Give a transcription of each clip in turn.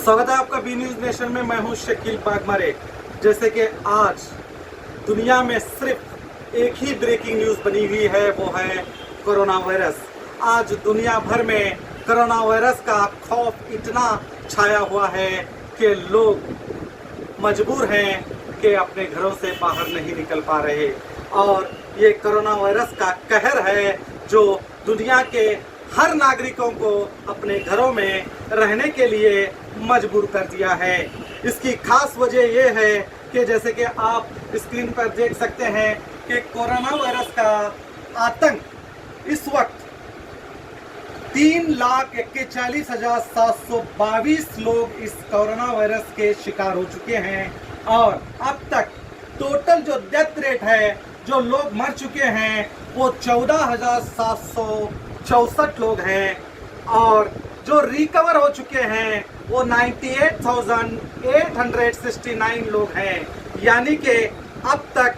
स्वागत है आपका बी न्यूज नेशन में। मैं हूं शकील बागमारे। जैसे कि आज दुनिया में सिर्फ एक ही ब्रेकिंग न्यूज बनी हुई है, वो है कोरोना वायरस। आज दुनिया भर में कोरोना वायरस का खौफ इतना छाया हुआ है कि लोग मजबूर हैं कि अपने घरों से बाहर नहीं निकल पा रहे। और ये कोरोना वायरस का कहर है जो दुनिया के हर नागरिकों को अपने घरों में रहने के लिए मजबूर कर दिया है। इसकी खास वजह यह है कि जैसे कि आप स्क्रीन पर देख सकते हैं कि कोरोना वायरस का आतंक इस वक्त 3,41,722 लोग इस कोरोना वायरस के शिकार हो चुके हैं। और अब तक टोटल जो डेथ रेट है, जो लोग मर चुके हैं, वो 14,764 लोग हैं। और जो रिकवर हो चुके हैं वो 98,869 लोग हैं। यानी कि अब तक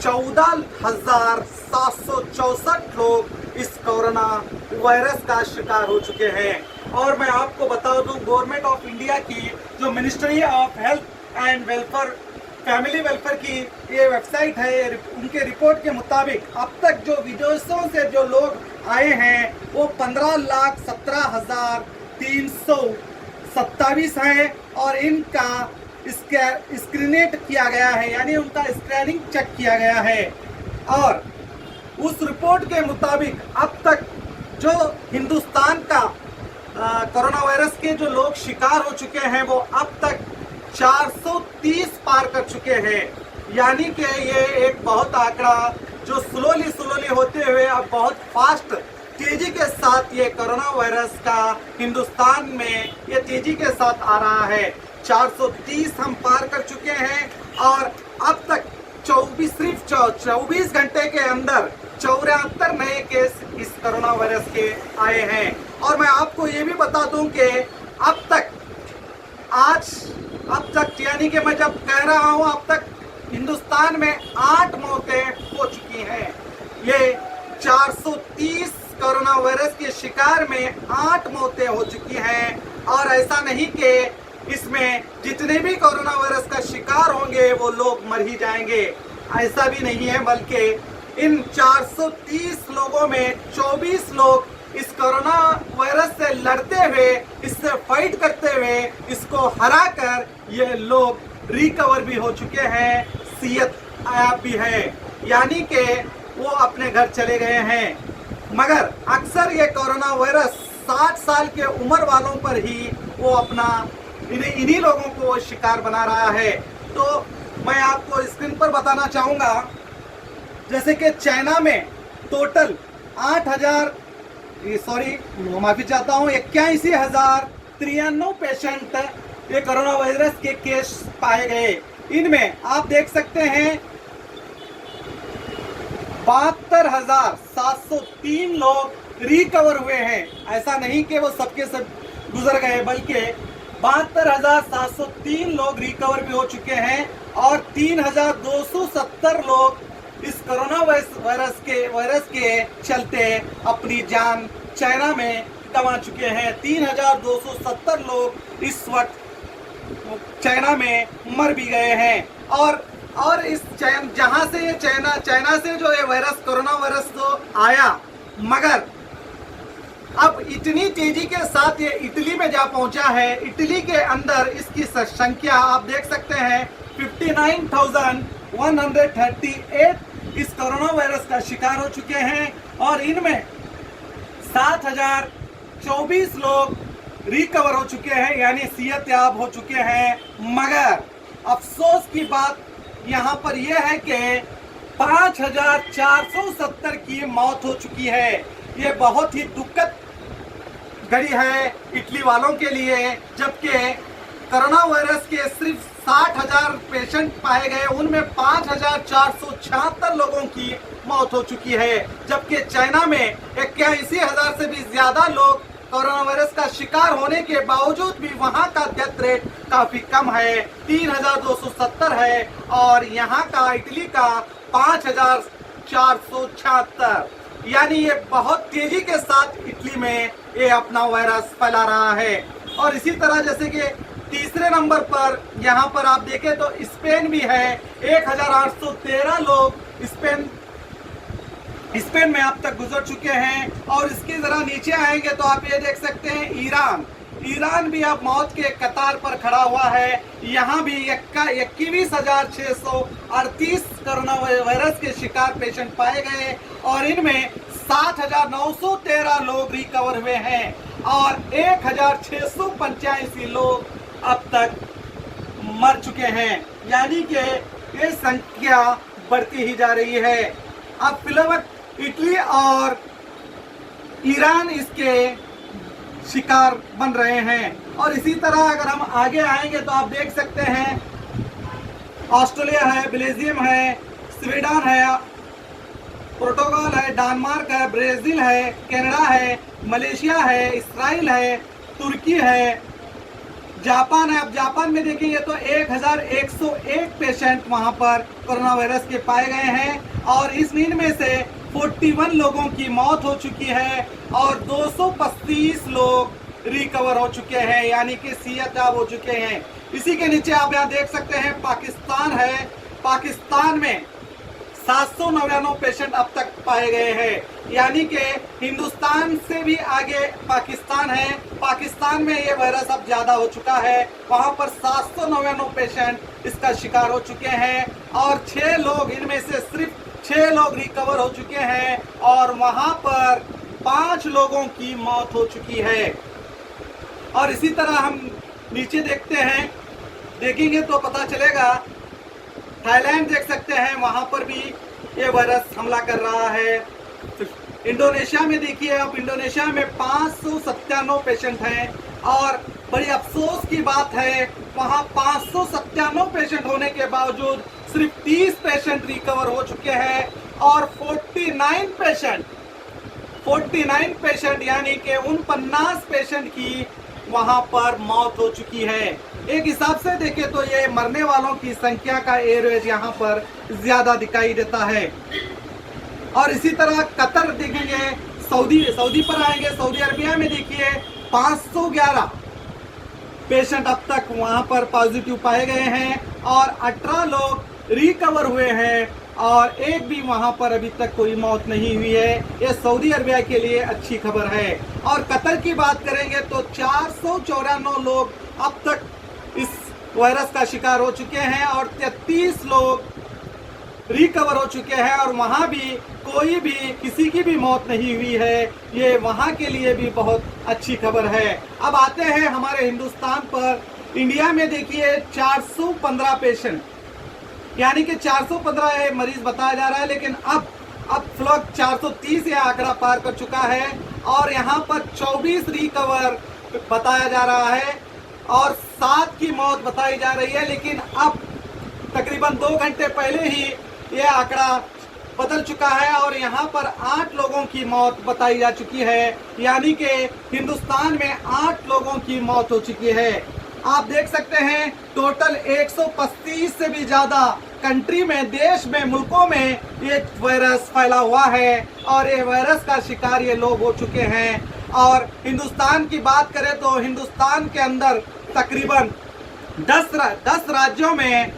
14,764 लोग इस कोरोना वायरस का शिकार हो चुके हैं। और मैं आपको बता दूं, गवर्नमेंट ऑफ इंडिया की जो ministry of health and welfare family welfare की ये वेबसाइट है, उनके रिपोर्ट के मुताबिक अब तक जो विदेशों से जो लोग आए हैं वो 15,17,327 हैं। और इनका स्क्रीनेट किया गया है, यानी उनका स्क्रीनिंग चेक किया गया है। और उस रिपोर्ट के मुताबिक अब तक जो हिंदुस्तान का कोरोना वायरस के जो लोग शिकार हो चुके हैं वो अब तक 430 पार कर चुके हैं। यानी कि ये एक बहुत आंकड़ा जो स्लोली होते हुए अब बहुत फास्ट तेजी के साथ ये कोरोना वायरस का हिंदुस्तान में ये तेजी के साथ आ रहा है। 430 हम पार कर चुके हैं। और अब तक 24 घंटे के अंदर 74 नए केस इस कोरोना वायरस के आए हैं। और मैं आपको ये भी बता दूं कि अब तक यानी कि मैं जब कह रहा हूं अब तक हिंदुस्तान में 8 मौतें हो चुकी हैं। ये 430 कोरोना वायरस के शिकार में 8 मौतें हो चुकी हैं। और ऐसा नहीं कि इसमें जितने भी कोरोना वायरस का शिकार होंगे वो लोग मर ही जाएंगे, ऐसा भी नहीं है। बल्कि इन 430 लोगों में 24 लोग इस कोरोना वायरस से लड़ते हुए, इससे फाइट करते हुए इसको हराकर ये लोग रिकवर भी हो चुके हैं, सेहत आयाब भी है, यानी कि वो अपने घर चले गए हैं। मगर अक्सर ये कोरोना वायरस 60 साल के उम्र वालों पर ही वो अपना इन्हीं लोगों को शिकार बना रहा है। तो मैं आपको स्क्रीन पर बताना चाहूँगा, जैसे कि चाइना में टोटल 81,093 पेशेंट ये कोरोना वायरस के केस पाए गए। इनमें आप देख सकते हैं 72,703 लोग रिकवर हुए हैं। ऐसा नहीं कि वो सबके सब गुजर गए, बल्कि 72,703 लोग रिकवर भी हो चुके हैं। और 3,270 लोग इस कोरोना वायरस के चलते अपनी जान चाइना में गंवा चुके हैं। 3,270 लोग इस वक्त चाइना में मर भी गए हैं। और इस जहां से ये चाइना से जो ये वायरस कोरोना वायरस तो आया, मगर अब इतनी तेजी के साथ ये इटली में जा पहुंचा है। इटली के अंदर इसकी संख्या आप देख सकते हैं 59,138 इस कोरोना वायरस का शिकार हो चुके हैं। और इनमें 7,024 लोग रिकवर हो चुके हैं, यानी सेहतयाब हो चुके हैं। मगर अफसोस की बात यहाँ पर यह है कि 5,470 की मौत हो चुकी है। ये बहुत ही दुखद घड़ी है इटली वालों के लिए, जबकि कोरोना वायरस के सिर्फ 60,000 पेशेंट पाए गए, उनमें 5,476 लोगों की मौत हो चुकी है। जबकि चाइना में 81,000 से भी ज्यादा लोग कोरोना वायरस का शिकार होने के बावजूद भी वहां का डेथ रेट काफी कम है, 3,270 है। और यहाँ का इटली का 5,476। यानी ये बहुत तेजी के साथ इटली में ये अपना वायरस फैला रहा है। और इसी तरह जैसे कि तीसरे नंबर पर यहाँ पर आप देखें तो स्पेन भी है। 1813 लोग स्पेन में अब तक गुजर चुके हैं। और इसके जरा नीचे आएंगे तो आप ये देख सकते हैं ईरान भी अब मौत के कतार पर खड़ा हुआ है। यहाँ भी 21,638 कोरोना वायरस के शिकार पेशेंट पाए गए और इनमें 7,913 लोग रिकवर हुए हैं और 1,685 लोग अब तक मर चुके हैं। यानी कि ये संख्या बढ़ती ही जा रही है। अब फिलहाल इटली और ईरान इसके शिकार बन रहे हैं। और इसी तरह अगर हम आगे आएंगे तो आप देख सकते हैं ऑस्ट्रेलिया है, बेल्जियम है, स्वीडन है, पोर्टुगल है, डेनमार्क है, ब्राजील है, कनाडा है, मलेशिया है, इस्राइल है, तुर्की है, जापान है। अब जापान में देखेंगे तो 1101 पेशेंट वहां पर कोरोना वायरस के पाए गए हैं और इनमें से 41 लोगों की मौत हो चुकी है और 235 लोग रिकवर हो चुके हैं, यानी कि सेहतयाब हो चुके हैं। इसी के नीचे आप यहाँ देख सकते हैं पाकिस्तान है। पाकिस्तान में 799 पेशेंट अब तक पाए गए हैं, यानी कि हिंदुस्तान से भी आगे पाकिस्तान है। पाकिस्तान में ये वायरस अब ज्यादा हो चुका है, वहां पर 799 पेशेंट इसका शिकार हो चुके हैं और 6 लोग, इनमें से सिर्फ 6 लोग रिकवर हो चुके हैं और वहां पर 5 लोगों की मौत हो चुकी है। और इसी तरह हम नीचे देखते हैं, देखेंगे तो पता चलेगा थाईलैंड देख सकते हैं, वहां पर भी ये वायरस हमला कर रहा है। इंडोनेशिया में देखिए, अब इंडोनेशिया में 597 पेशेंट हैं और बड़ी अफसोस की बात है वहां 597 पेशेंट होने के बावजूद सिर्फ 30 पेशेंट रिकवर हो चुके हैं और 49 पेशेंट यानी कि 49 पेशेंट की वहां पर मौत हो चुकी है। एक हिसाब से देखें तो ये मरने वालों की संख्या का एवरेज यहाँ पर ज्यादा दिखाई देता है। और इसी तरह कतर देखेंगे, सऊदी पर आएंगे, सऊदी अरबिया में देखिए 511 पेशेंट अब तक वहां पर पॉजिटिव पाए गए हैं और 18 लोग रिकवर हुए हैं और एक भी वहां पर अभी तक कोई मौत नहीं हुई है। ये सऊदी अरबिया के लिए अच्छी खबर है। और कतर की बात करेंगे तो 494 लोग अब तक इस वायरस का शिकार हो चुके हैं और 33 लोग रिकवर हो चुके हैं और वहां भी कोई भी किसी की भी मौत नहीं हुई है। ये वहां के लिए भी बहुत अच्छी खबर है। अब आते हैं हमारे हिंदुस्तान पर। इंडिया में देखिए 415 पेशेंट, यानी कि 415 मरीज बताया जा रहा है, लेकिन अब फिलहाल 430 यह आंकड़ा पार कर चुका है और यहाँ पर 24 रिकवर बताया जा रहा है और 7 की मौत बताई जा रही है। लेकिन अब तकरीबन 2 घंटे पहले ही यह आंकड़ा बदल चुका है और यहाँ पर 8 लोगों की मौत बताई जा चुकी है, यानी कि हिंदुस्तान में 8 लोगों की मौत हो चुकी है। आप देख सकते हैं टोटल 135 से भी ज्यादा कंट्री में, देश में, मुल्कों में ये वायरस फैला हुआ है और ये वायरस का शिकार ये लोग हो चुके हैं। और हिंदुस्तान की बात करें तो हिंदुस्तान के अंदर तकरीबन 10 राज्यों में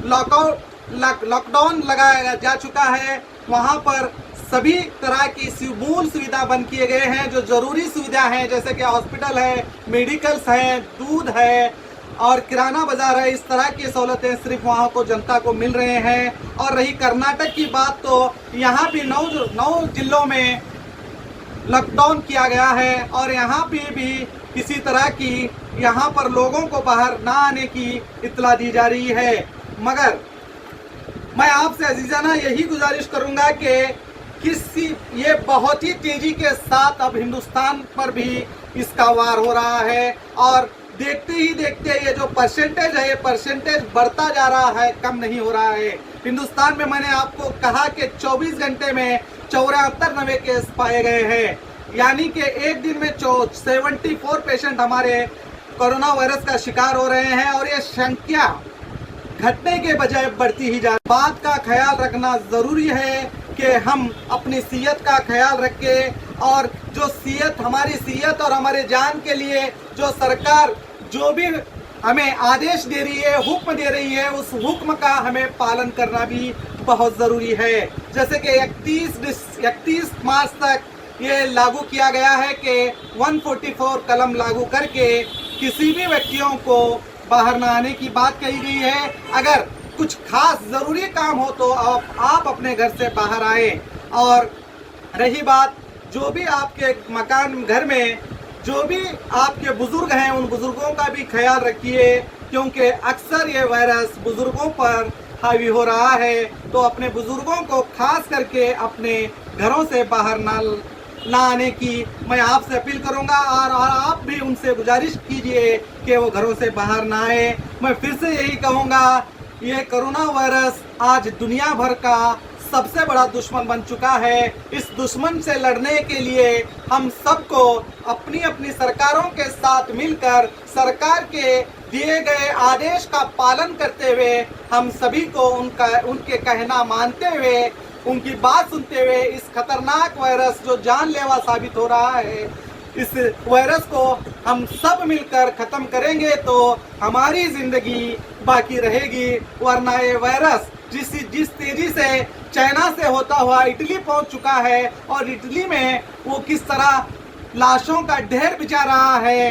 लॉकडाउन लगाया जा चुका है। वहां पर सभी तरह की मूल सुविधा बंद किए गए हैं। जो जरूरी सुविधा हैं जैसे कि हॉस्पिटल है, मेडिकल्स हैं, दूध है और किराना बाजार है, इस तरह की सहूलतें सिर्फ वहां को जनता को मिल रहे हैं। और रही कर्नाटक की बात तो यहाँ भी 9 जिलों में लॉकडाउन किया गया है और यहाँ पे भी किसी तरह की यहाँ पर लोगों को बाहर ना आने की इत्तला दी जा रही है। मगर मैं आपसे अजीजाना यही गुजारिश करूंगा कि ये बहुत ही तेजी के साथ अब हिंदुस्तान पर भी इसका वार हो रहा है और देखते ही देखते ये जो परसेंटेज है, ये परसेंटेज बढ़ता जा रहा है, कम नहीं हो रहा है। हिंदुस्तान में मैंने आपको कहा कि 24 घंटे में 74 नए केस पाए गए हैं, यानी कि एक दिन में 74 पेशेंट हमारे कोरोना वायरस का शिकार हो रहे हैं और ये संख्या घटने के बजाय बढ़ती ही जा। बात का ख्याल रखना जरूरी है कि हम अपनी सेहत का ख्याल रखें और जो सेहत, हमारी सेहत और हमारे जान के लिए जो सरकार जो भी हमें आदेश दे रही है, हुक्म दे रही है, उस हुक्म का हमें पालन करना भी बहुत ज़रूरी है। जैसे कि 31 मार्च तक ये लागू किया गया है कि 144 कलम लागू करके किसी भी व्यक्तियों को बाहर ना आने की बात कही गई है। अगर कुछ खास ज़रूरी काम हो तो आप अपने घर से बाहर आए। और रही बात, जो भी आपके मकान घर में जो भी आपके बुजुर्ग हैं, उन बुजुर्गों का भी ख्याल रखिए, क्योंकि अक्सर ये वायरस बुजुर्गों पर हावी हो रहा है। तो अपने बुजुर्गों को खास करके अपने घरों से बाहर ना आने की मैं आपसे अपील करूंगा, और आप भी उनसे गुजारिश कीजिए कि वो घरों से बाहर ना आए। मैं फिर से यही कहूँगा, ये कोरोना वायरस आज दुनिया भर का सबसे बड़ा दुश्मन बन चुका है। इस दुश्मन से लड़ने के लिए हम सबको अपनी अपनी सरकारों के साथ मिलकर सरकार के दिए गए आदेश का पालन करते हुए, हम सभी को उनके कहना मानते हुए, उनकी बात सुनते हुए इस खतरनाक वायरस जो जानलेवा साबित हो रहा है, इस वायरस को हम सब मिलकर ख़त्म करेंगे तो हमारी ज़िंदगी बाकी रहेगी। वरना ये वायरस जिस तेज़ी से चाइना से होता हुआ इटली पहुंच चुका है, और इटली में वो किस तरह लाशों का ढेर बिछा रहा है,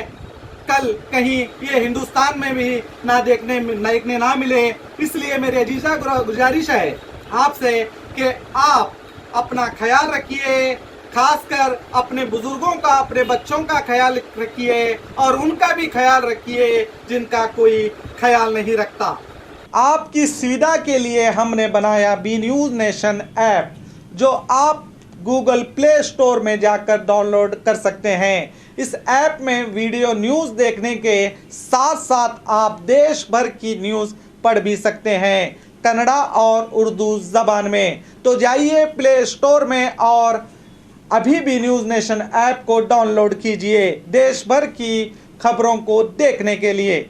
कल कहीं ये हिंदुस्तान में भी देखने ना मिले। इसलिए मेरी अजीजा गुजारिश है आपसे कि आप अपना ख्याल रखिए, खासकर अपने बुजुर्गों का, अपने बच्चों का ख्याल रखिए, और उनका भी ख्याल रखिए जिनका कोई ख्याल नहीं रखता। आपकी सुविधा के लिए हमने बनाया बी न्यूज़ नेशन ऐप, जो आप गूगल प्ले स्टोर में जाकर डाउनलोड कर सकते हैं। इस ऐप में वीडियो न्यूज़ देखने के साथ साथ आप देश भर की न्यूज़ पढ़ भी सकते हैं, कन्नड़ा और उर्दू ज़बान में। तो जाइए प्ले स्टोर में और अभी भी न्यूज़ नेशन ऐप को डाउनलोड कीजिए देश भर की खबरों को देखने के लिए।